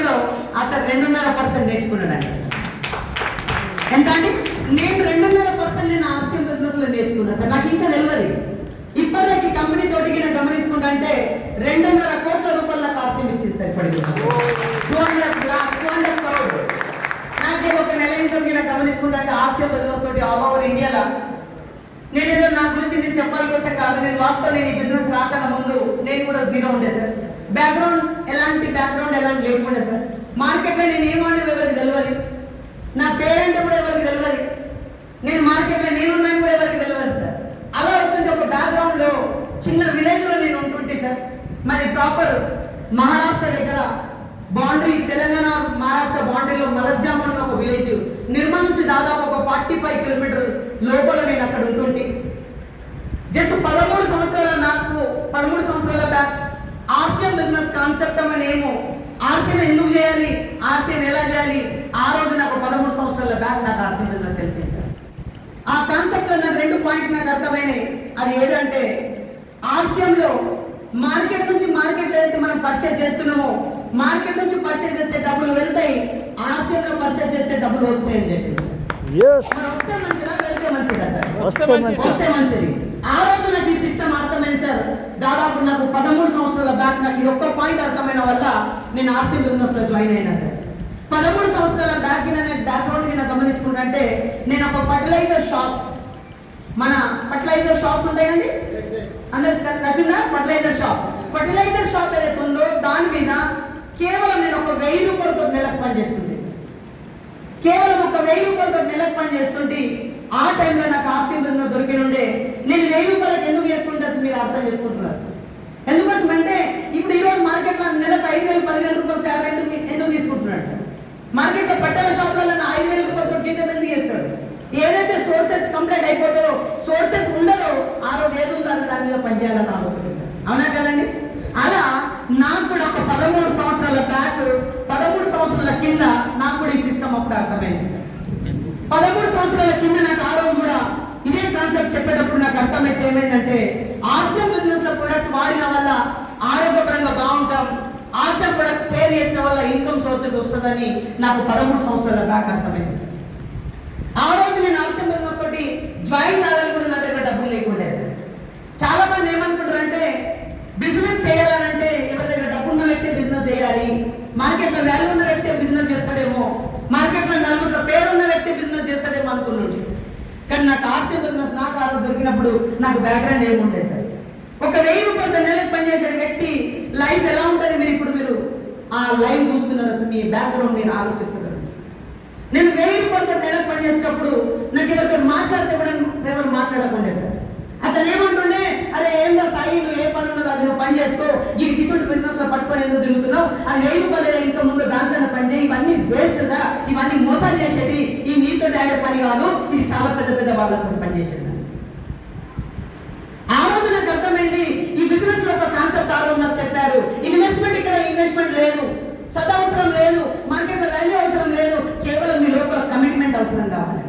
లో అతను 2.5% నేర్చుకున్నాడండి సార్. ఎంత అండి? నేను 2.5% నేను ఆర్సీఎం బిజినెస్ లో నేర్చుకున్నా సార్. నాకు ఇంకా తెలియదు. ఇప్పటికి కంపెనీ తోటికి నేను గమనించుకుంటా అంటే 2.5 కోట్ల రూపాయలు నాకు ఆర్సీఎం ఇచ్చింది సార్. ఇప్పటికి 200 crore. నాకే ఒక నెల ఇన్కమ్ నేను గమనించుకుంటా అంటే ఆర్సీఎం బిజినెస్ తోటి ఆల్ ఓవర్ ఇండియాలో నేనేదో నా గురించి నేను చెప్పాలి కోసం కాదు. నేను వాస్తవం నేను ఈ బిజినెస్ రాకన్నా ముందు నేను కూడా జీరో ఉండే సార్. ఎలాంటి బ్యాక్గ్రౌండ్ లేకుండే సార్. మార్కెట్లో నేను ఏమన్నా ఎవరికి తెలియదు. నా పేరెంట్ కూడా ఎవరికి తెలియదు. నేను మార్కెట్లో నేనున్నాను కూడా ఎవరికి తెలియదు సార్. అలా వస్తుంటే ఒక బ్యాక్గ్రౌండ్లో చిన్న విలేజ్లో నేను ఉంటుంటే సార్. మాది ప్రాపర్ మహారాష్ట్ర దగ్గర బౌండరీ, తెలంగాణ మహారాష్ట్ర బౌండరీలో మలజ్జామన్లో ఒక విలేజ్. నిర్మల్ నుంచి దాదాపు ఒక 45 కిలోమీటర్ లోపల నేను అక్కడ ఉంటుంటే జస్ట్ 13 సంవత్సరాల బ్యాక్ ఆర్సీఎం బిజినెస్ కాన్సెప్ట్ అని ఏమో, ఆర్సీఎం ఎందుకు చేయాలి, ఆర్సీఎం ఎలా చేయాలి, ఆ రోజు నాకు 13 సంవత్సరాల బ్యాక్ నాకు ఆర్సీఎం బిజినెస్ తెలిసేసారు. ఆ కాన్సెప్ట్లో నాకు 2 పాయింట్స్ నాకు అర్థమైనాయి. అది ఏదంటే ఆర్సీఎంలో మార్కెట్ ఏదైతే మనం పర్చేజ్ చేస్తున్నామో, మార్కెట్ నుంచి పర్చేజ్ చేస్తే డబ్బులు వెళ్తాయి, ఆర్సీఎంలో పర్చేజ్ చేస్తే డబ్బులు వస్తాయి అని చెప్పి వస్తే మంచిదా వెళ్తే మంచిదా సార్? వస్తే మంచిది. ఆ రోజు నాకు ఈ సిస్టమ్ అర్థమైంది సార్. దాదాపు నాకు 13 సంవత్సరాల బ్యాక్ నాకు ఇది ఒక్క పాయింట్ అర్థమైన వల్ల నేను ఆర్సీఎం బిజినెస్ లో జాయిన్ అయినా సార్. 13 సంవత్సరాల బ్యాక్ బ్యాక్గ్రౌండ్ నేను గమనించుకుంటే నేను ఒక ఫర్టిలైజర్ షాప్, మన ఫర్టిలైజర్ షాప్స్ ఉంటాయండి అందరికి నచ్చిందా? ఫర్టిలైజర్ షాప్ ఏదైతే ఉందో దాని మీద కేవలం నేను ఒక 1000 రూపాయలతో నెలకు పని చేస్తుంటే సార్. కేవలం ఒక 1000 రూపాయలతో నెలకు పని చేస్తుంటే ఆ టైంలో నాకు ఆర్సీఎం బిజినెస్ దొరికినుండే. నేను 1000 రూపాయలకు ఎందుకు చేస్తుంటారు మీరు అర్థం చేసుకుంటున్నారు సార్. ఎందుకోసం అంటే ఇప్పుడు ఈరోజు మార్కెట్లో నెలకు 5,000 10,000 రూపాయలు శాలరీ ఎందుకు తీసుకుంటున్నాడు సార్? మార్కెట్లో బట్టల షాప్లలో 5,000 రూపాయలతో జీతం ఎందుకు చేస్తాడు? ఏదైతే సోర్సెస్ కంప్లీట్ అయిపోతుందో, సోర్సెస్ ఉండదో, ఆ రోజు ఏది ఉందో అది దాని మీద పనిచేయాలని ఆలోచన. అవునా కదండి? అలా నాకు కూడా ఒక 13 సంవత్సరాల బ్యాక్, 13 సంవత్సరాల కింద నాకు కూడా ఈ సిస్టమ్ అప్పుడు అర్థమైంది సార్. 13 సంవత్సరాల కింద నాకు ఆ రోజు కూడా ఇదే కాన్సెప్ట్ చెప్పేటప్పుడు నాకు అర్థమైతే ఏమైందంటే ఆర్సీఎం బిజినెస్ లో ప్రొడక్ట్ వాడిన వల్ల ఆరోగ్యపరంగా బాగుంటాం, ఆర్సీఎం ప్రొడక్ట్ సేవ్ చేసిన వల్ల ఇన్కమ్ సోర్సెస్ వస్తుందని నాకు 13 సంవత్సరాల బ్యాక్ అర్థమైంది సార్. ఆ రోజు నేను ఆర్సీఎం బిజినెస్ తోటి జాయిన్ కావాలని కూడా నా దగ్గర డబ్బులు లేకుండే సార్. చాలా మంది ఏమనుకుంటారంటే బిజినెస్ చేయాలనంటే ఎవరి దగ్గర డబ్బు ఉన్న వ్యక్తి బిజినెస్ చేయాలి, మార్కెట్లో వాల్యూ ఉన్న వ్యక్తి బిజినెస్ చేస్తాడేమో, మార్కెట్లో నలుగురిలో పేరున్న వ్యక్తి బిజినెస్ చేస్తాడేమో అనుకున్నాడు. కానీ నాకు ఆర్సీఎం బిజినెస్ నాకు ఆ రోజు దొరికినప్పుడు నాకు బ్యాక్గ్రౌండ్ ఏముండే సార్. ఒక 1000 రూపాయలతో నెలకు పనిచేసే వ్యక్తి లైఫ్ ఎలా ఉంటుంది మీరు ఆ లైఫ్ చూస్తున్నారు, మీ బ్యాక్గ్రౌండ్ మీరు ఆలోచిస్తున్నారు. నేను 1000 రూపాయలతో నెలకు పనిచేసేటప్పుడు నాకు ఎవరితో మాట్లాడితే కూడా ఎవరు మాట్లాడకుండా సార్. అతను ఏమంటుండే, అరే ఏందో సాయి నువ్వు ఏ పని ఉన్నదో అది నువ్వు పని చేసుకో, ఈ ఇటువంటి బిజినెస్ లో పట్టుకొని ఎందుకు తిరుగుతున్నావు, అది 1000 రూపాయలు ఇంకా ముందు దాంట్లో పని చేయి, ఇవన్నీ వేస్ట్ సార్, ఇవన్నీ మోసాలు చేసేది, ఈ నీతో ఆడే పని కాదు, ఇది చాలా పెద్ద వాళ్ళతో పనిచేసేది. ఆ రోజు నాకు అర్థమైంది ఈ బిజినెస్ లో ఒక కాన్సెప్ట్ ఆ రోజు నాకు చెప్పారు. ఇన్వెస్ట్మెంట్ లేదు, చదవసరం లేదు, మార్కెట్ లో వాల్యూ అవసరం లేదు, కేవలం మీ లోపల కమిట్మెంట్ అవసరం కావాలి,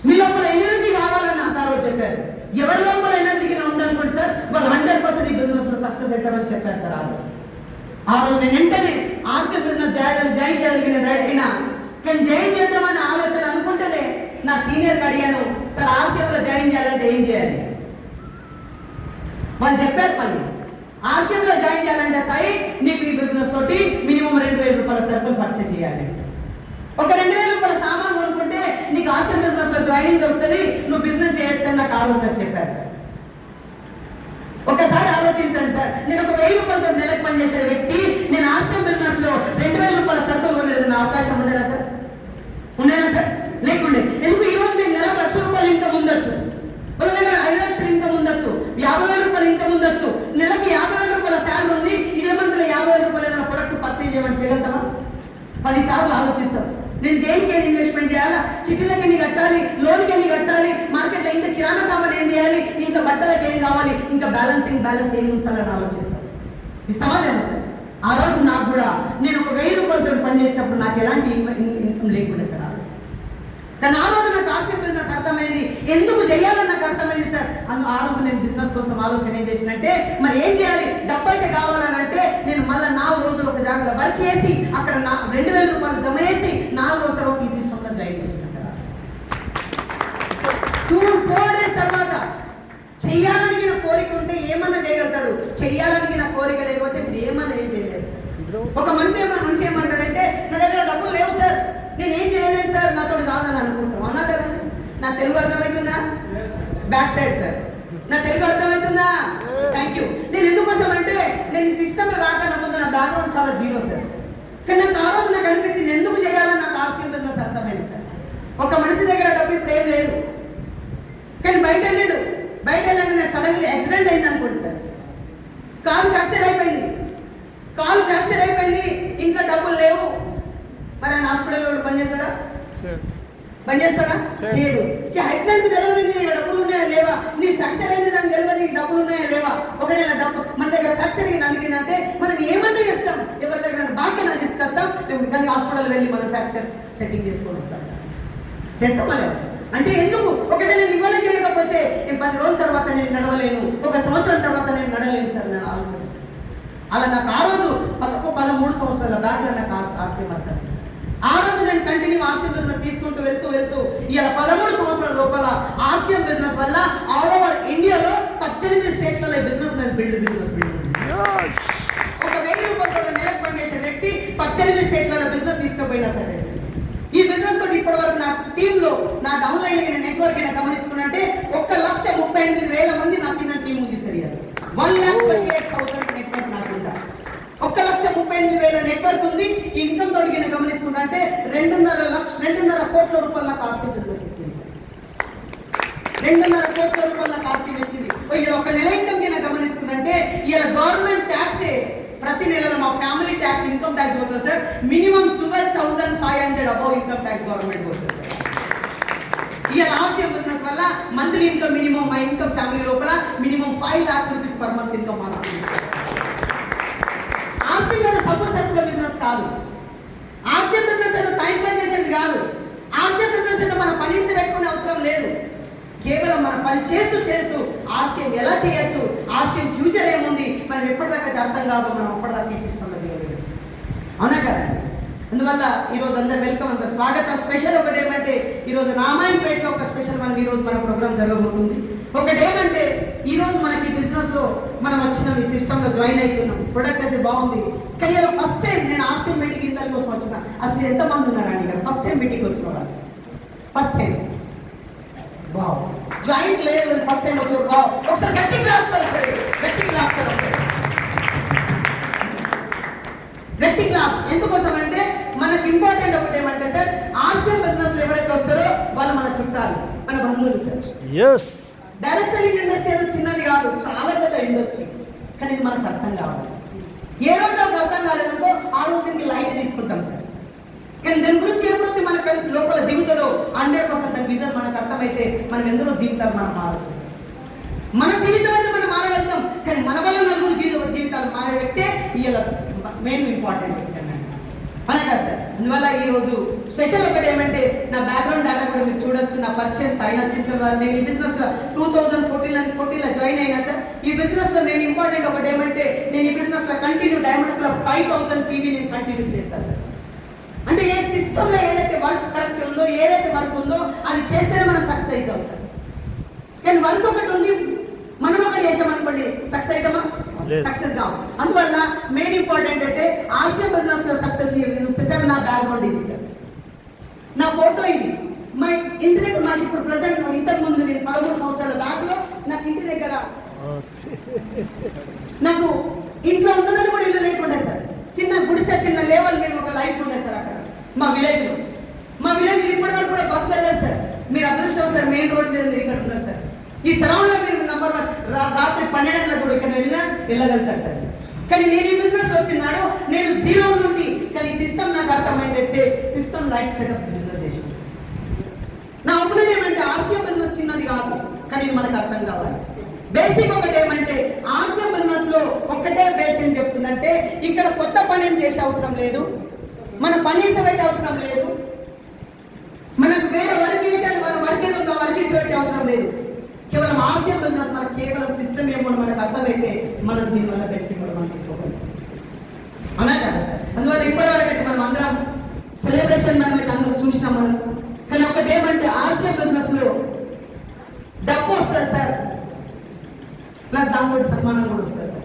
మీ లోపల ఎనర్జీ కావాలని నాకు ఆ రోజు చెప్పారు. ఎవరి లోపల ఎనర్జీకి ఉందనుకోండి సార్, వాళ్ళు 100% ఈ బిజినెస్ లో సక్సెస్ అవుతారని చెప్పారు సార్. ఆ రోజు నేను వెంటనే ఆర్సీఎం బిజినెస్ జాయిన్ చేయడానికి నేను రెడీ అయినా. కానీ జాయిన్ చేద్దామని ఆలోచన అనుకుంటేనే నా సీనియర్కి అడిగాను, సార్ ఆర్సీఎం లో జాయిన్ చేయాలంటే ఏం చేయాలి? వాళ్ళు చెప్పారు, మళ్ళీ ఆర్సీఎం లో జాయిన్ చేయాలంటే సాయి నీకు ఈ బిజినెస్ తోటి మినిమం 2,000 రూపాయల సరుకులు పర్చేజ్ చేయాలి. ఒక 2,000 రూపాయల సామాన్ కొనుక్కుంటే నీకు ఆర్సీఎం బిజినెస్ లో జాయినింగ్ దొరుకుతుంది, నువ్వు బిజినెస్ చేయొచ్చు అని నాకు ఆ రోజు నాకు చెప్పారు సార్. ఒకసారి ఆలోచించండి సార్, నేను ఒక 1000 రూపాయలతో నెలకు పనిచేసే వ్యక్తి నేను ఆర్సీఎం బిజినెస్ లో 2,000 రూపాయల సరుకులు కొనేది నా అవకాశం ఉండేనా సార్? లేకుండే. ఎందుకు ఈ రోజు మీకు నెలకు 1,00,000 రూపాయలు ఇన్కమ్ ఉండొచ్చు, వాళ్ళ దగ్గర 5 లక్షలు ఇన్కమ్ ఉండొచ్చు, 50,000 రూపాయలు ఇన్కమ్ ఉండొచ్చు, నెలకి 50,000 రూపాయల శాలరీ ఉంది, ఇదే మంత్లో 50,000 రూపాయలు ఏదైనా ప్రొడక్ట్ పర్చేజ్ చేయమని చేయగలుగుతామా? 10 సార్లు ఆలోచిస్తాం. నేను దేనికి ఏది ఇన్వెస్ట్మెంట్ చేయాలా, చిట్లకి ఎన్ని కట్టాలి, లోన్కి ఎన్ని కట్టాలి, మార్కెట్లో ఇంకా కిరాణా సామాన్ ఏం చేయాలి, ఇంకా బట్టలకు ఏం కావాలి, ఇంకా బ్యాలెన్స్ ఏం ఉంచాలని ఆలోచిస్తాం. ఇస్తామా లేదా సార్? ఆ రోజు నాకు కూడా నేను ఒక 1000 రూపాయలతో పనిచేసేటప్పుడు నాకు ఎలాంటి ఇన్కమ్ లేకుండా సార్ ఆలోచన. కానీ ఆ రోజు నాకు ఆర్సీఎం బిజినెస్ అర్థమైంది, ఎందుకు చేయాలని నాకు అర్థమైంది సార్. ఆ రోజు నేను బిజినెస్ కోసం ఆలోచన ఏం చేసినంటే మరి ఏం చేయాలి, డబ్బు అయితే కావాలని అంటే నేను మళ్ళీ 4 రోజులు ఒక జాగాలో వర్క్ చేసి అక్కడ 2,000 రూపాయలు జమ చేసి 4 రోజుల తర్వాత ఈ సిస్టంలో జాయిన్ చేసిన సార్. 2-4 డేస్ తర్వాత చెయ్యాలనికి నా కోరిక ఉంటే ఏమన్నా చేయగలుగుతాడు, చెయ్యాలనికి నా కోరిక లేకపోతే ఇప్పుడు ఏమన్నా ఏం చేయలేదు సార్. ఒక మనిషి ఏమంటాడంటే నా దగ్గర డబ్బులు లేవు సార్, నేను ఏం చేయలేదు సార్, నాతో కాదని అనుకుంటాం. అవునా కదా? నా తెలుగు అర్థమవుతుందా? బ్యాక్ సైడ్ సార్, నా తెలుగు అర్థమవుతుందా? Thank you. నేను ఎందుకోసం అంటే నేను ఈ సిస్టంలో రాకన్నా ముందు నా బ్యాక్గ్రౌండ్ చాలా జీరో సార్. కానీ నాకు ఆ రోజు నాకు అనిపించింది ఎందుకు చేయాలని నాకు ఆర్సీఎం బిజినెస్ అర్థమైంది సార్. ఒక మనిషి దగ్గర డబ్బు ఇప్పుడు ఏం లేదు, కానీ బయట వెళ్ళాక సడన్లీ యాక్సిడెంట్ అయింది అనుకోండి సార్, కాలు ఫ్రాక్చర్ అయిపోయింది, ఇంట్లో డబ్బులు లేవు. మరి ఆయన హాస్పిటల్లో పనిచేస్తాడా? చేయడు. యాక్సిడెంట్ తెలియదు డబ్బులు ఉన్నాయా లేవా, నీ ఫ్రాక్చర్ అయింది దానికి తెలియదు డబ్బులు ఉన్నాయా లేవా. ఒకటే డబ్బు మన దగ్గర ఫ్రాక్చర్ అడిగిందంటే మనం ఏమన్నా చేస్తాం, ఎవరి దగ్గర బాగా తీసుకొస్తాం, కానీ హాస్పిటల్ వెళ్ళి మనం ఫ్రాక్చర్ సెట్టింగ్ చేసుకొని వస్తాం సార్. చేస్తాం అలా అంటే ఎందుకు? ఒకటే నేను ఇవాళ చేయకపోతే నేను 10 రోజుల తర్వాత నేను నడవలేను, 1 సంవత్సరం తర్వాత నేను నడలేను సార్. నేను ఆలోచిస్తాను. అలా నాకు ఆ రోజు 13 సంవత్సరాల బ్యాక్లో నాకు ఆర్సీఎం అర్థం. ఆ రోజు నేను కంటిన్యూ ఆర్సీఎం బిజినెస్ తీసుకుంటూ వెళ్తూ ఇలా 13 సంవత్సరాల లోపల ఆర్సీఎం బిజినెస్ వల్ల ఆల్ ఓవర్ ఇండియాలో 18 స్టేట్లలో బిజినెస్ బిల్డ్ 1,000 రూపాయలతో నెలకు పనిచేసే వ్యక్తి 18 స్టేట్లలో బిజినెస్ తీసుకుపోయినా సరే. ఈ బిజినెస్ తోటి ఇప్పటి వరకు నా టీంలో నా డౌన్లైన్ అయిన నెట్వర్క్ అయినా గమనించుకున్నట్టే 1,38,000 మంది నా కింద టీం ఉంది సరి. 1,38,000 నెట్వర్క్ నాకు ఉందా? 1,38,000 నెట్వర్క్ ఉంది. ఇన్కమ్ తోటి గమనించుకున్నట్టే 2.5 కోట్ల రూపాయలు నాకు ఆర్సీఎం బిజినెస్ ఇచ్చింది సార్. 2.5 కోట్ల రూపాయలు నాకు ఆర్సీఎం ఇచ్చింది. ఇలా ఒక నెల ఇన్కమ్ గమనించుకున్నట్టే ఇలా గవర్నమెంట్ ట్యాక్సే ప్రతి నెలలో మా ఫ్యామిలీ ట్యాక్స్ ఇన్కమ్ ట్యాక్స్ పోతుంది sir. Minimum 12,500 above income tax government పోతుంది సార్. ఇలా ఆర్సీఎం బిజినెస్ వల్ల మంత్లీ ఇన్కమ్ మినిమం మా ఇన్కమ్ ఫ్యామిలీ లోపల minimum 5 lakh rupees per month income వస్తుంది. ఆర్సీఎం మీద సబ్బు సరుకుల బిజినెస్ కాదు, ఆర్సీఎం బిజినెస్ ఏదో టైం పే చేసేది కాదు, ఆర్సీఎం బిజినెస్ ఏదో మన పని పెట్టుకునే అవసరం లేదు. కేవలం మన పని చేస్తూ ఆర్సీఎం ఎలా చేయొచ్చు, ఆర్సీఎం ఫ్యూచర్ ఏముంది మనం ఎప్పటిదాకా అర్థం కాదు, మనం అప్పటిదాకా ఈ సిస్టంలో దిగలేదు. అవునా కదా? అందువల్ల ఈరోజు అందరు వెల్కమ్, అందరు స్వాగతం. స్పెషల్ ఒకటి ఏమంటే ఈరోజు రామాయణపేటలో ఒక స్పెషల్ ఈరోజు మన ప్రోగ్రామ్ జరగబోతుంది. ఒకటి ఏమంటే ఈరోజు మనకి బిజినెస్లో మనం వచ్చినాం, ఈ సిస్టంలో జాయిన్ అయిపోయినాం, ప్రొడక్ట్ అయితే బాగుంది. కానీ ఇలా ఫస్ట్ టైం నేను ఆర్సీఎం మీటింగ్ ఇంత కోసం వచ్చిన. అసలు ఎంతమంది ఉన్నారండి ఇక్కడ ఫస్ట్ టైం మీటింగ్ వచ్చిన వాళ్ళు? ఫస్ట్ టైం జాయింట్ లేదు, ఫస్ట్ టైం వచ్చారు. ఒకసారి గట్టి క్లాస్ ఒకసారి గట్టి క్లాస్. ఎందుకోసం అంటే మనకు ఇంపార్టెంట్ ఒకటి ఏమంటే సార్, ఆర్సీఎం బిజినెస్ ఎవరైతే వస్తారో వాళ్ళు మన చుట్టాలు, మన బంధువులు సార్. డైరెక్ట్ సెల్లింగ్ ఇండస్ట్రీ ఏదో చిన్నది కాదు, చాలా పెద్ద ఇండస్ట్రీ. కానీ ఇది మనకు అర్థం కావాలి. ఏ రోజు నాకు అర్థం కాలేదనుకో ఆ రోజు దీనికి లైట్ తీసుకుంటాం సార్. కానీ దాని గురించి ఎప్పుడైతే మనకు లోపల దిగుతుందో 100% దాని విజన్ మనకు అర్థమైతే మనం ఎందులో జీవితాలు మనం ఆలోచిస్తాం. మన జీవితం అయితే మనం మారగలుగుతాం, కానీ మన వల్ల నలుగురు జీవితాలు మారే వ్యక్తే ఇలా మెయిన్ ఇంపార్టెంట్ వ్యక్తి అన్నమాట. అనగా సార్ అందువల్ల ఈరోజు స్పెషల్ ఒకటి ఏమంటే నా బ్యాక్గ్రౌండ్ డేటా కూడా మీరు చూడొచ్చు. నా పరిచయం సాయినా చింతల. నేను ఈ బిజినెస్లో 2014లో జాయిన్ అయినా సార్. ఈ బిజినెస్లో నేను ఇంపార్టెంట్ ఒకటి ఏమంటే నేను ఈ బిజినెస్లో కంటిన్యూ డైమండ్ క్లబ్ 5,000 PV నేను కంటిన్యూ చేస్తాను సార్. అంటే ఏ సిస్టంలో ఏదైతే వర్క్ కరెక్ట్ ఉందో, ఏదైతే వర్క్ ఉందో అది చేస్తేనే మనం సక్సెస్ అవుతాం సార్. కానీ వర్క్ ఒకటి ఉంది, మనం ఒకటి చేసామనుకోండి సక్సెస్ అవుతామా? సక్సెస్ కావు. అందువల్ల మెయిన్ ఇంపార్టెంట్ అంటే ఆర్సీఎం బిజినెస్ లో సక్సెస్ సార్. నా బ్యాక్గ్రౌండ్ ఇది సార్, నా ఫోటో ఇది. మా ఇంటి దగ్గర మాకు ఇప్పుడు ప్రజెంట్ ఇంతకు ముందు నేను 13 సంవత్సరాల బ్యాక్లో నాకు ఇంటి దగ్గర నాకు ఇంట్లో ఉన్నదని కూడా ఇల్లు లేకుండా సార్, చిన్న గుడిసె చిన్న లెవెల్ మేము ఒక లైఫ్ ఉండే సార్ అక్కడ మా విలేజ్లో. ఇప్పటి వరకు కూడా బస్సు వెళ్ళలేదు సార్. మీరు అదృష్టం సార్, మెయిన్ రోడ్ మీద మీరు ఇక్కడ ఉన్నారు సార్. ఈ సరౌండ్లో మీరు నంబర్ 1 రాత్రి 12 గంటలకు కూడా ఇక్కడ వెళ్ళగలుగుతారు సార్. కానీ నేను ఈ బిజినెస్ వచ్చినాడు నేను 0 నుండి, కానీ ఈ సిస్టమ్ నాకు అర్థమైందైతే సిస్టమ్ లైట్ సెటప్ బిజినెస్ చేసి నా ఒపీనియన్ ఏమంటే ఆర్సీఎం బిజినెస్ చిన్నది కాదు, కానీ ఇది మనకు అర్థం కావాలి. బేసిక్ ఒకటి ఏమంటే ఆర్సీఎం బిజినెస్ లో ఒక్కటే బేస్ ఏం చెప్తుందంటే ఇక్కడ కొత్త పని ఏం చేసే అవసరం లేదు, మన పని పెట్టే అవసరం లేదు, మనకు వేరే వర్క్ చేసాను మన వర్క్ ఏదో వర్క్ పెట్టే అవసరం లేదు. కేవలం ఆర్సీఎం బిజినెస్ మనకు కేవలం సిస్టమ్ ఏమో మనకు అర్థమైతే మనం దీనివల్ల బెనిఫిట్ కూడా మనం తీసుకోగలం. అన్నా కదా సార్. ఇప్పటివరకు అయితే మనం అందరం సెలబ్రేషన్ మనమైతే అందరూ చూసినాం మనం. కానీ ఒకటేమంటే ఆర్సీఎం బిజినెస్ లో డబ్బు వస్తుంది సార్, ప్లస్ దాంతో సన్మానం కూడా వస్తుంది సార్.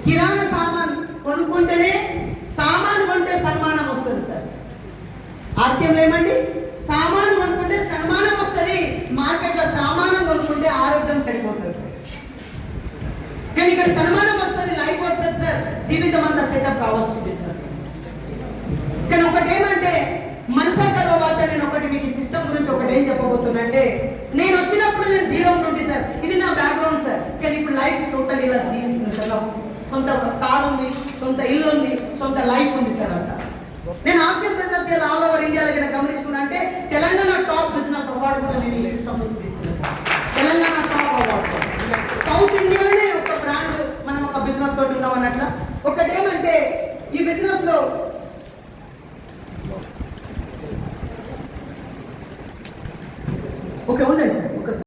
కిరాణా సామాన్ కొనుక్కుంటేనే సామాన్ కొంటే సన్మానం వస్తుంది సార్. ఆర్సీఎంలో ఏమండి, సామాను కొనుక్కుంటే సన్మానం వస్తుంది, మార్కెట్లో సామానం కొనుక్కుంటే ఆరోగ్యం చెడిపోతుంది సార్. కానీ ఇక్కడ సన్మానం వస్తుంది, లైఫ్ వస్తుంది సార్, జీవితం అంతా సెటప్ కావచ్చు బిజినెస్. కానీ ఒకటేమంటే మనసా కర్మ వాచ, నేను ఒకటి మీకు ఈ సిస్టమ్ గురించి ఒకటి ఏం చెప్పబోతున్నా అంటే, నేను వచ్చినప్పుడు నేను జీరో నుండి సార్, ఇది నా బ్యాక్గ్రౌండ్ సార్. కానీ ఇప్పుడు లైఫ్ టోటల్ ఇలా జీవిస్తుంది సార్. నాకు సొంత కారు ఉంది, సొంత ఇల్లు ఉంది, సొంత లైఫ్ ఉంది సార్ అంతా. నేను ఆర్సీఎం బిజినెస్ ఆల్ ఓవర్ ఇండియాలో కనుక గమనించుకున్నా అంటే తెలంగాణ టాప్ బిజినెస్ అవార్డు కూడా నేను ఈ సిస్టమ్ నుంచి తీసుకున్నాను sir. Telangana top award sir. South ఇండియాలోనే ఒక బ్రాండ్ మనం ఒక బిజినెస్ తోటి ఉన్నాం అన్నట్ల. ఒకటేమంటే ఈ బిజినెస్ లో ఓకే ఉండండి సార్.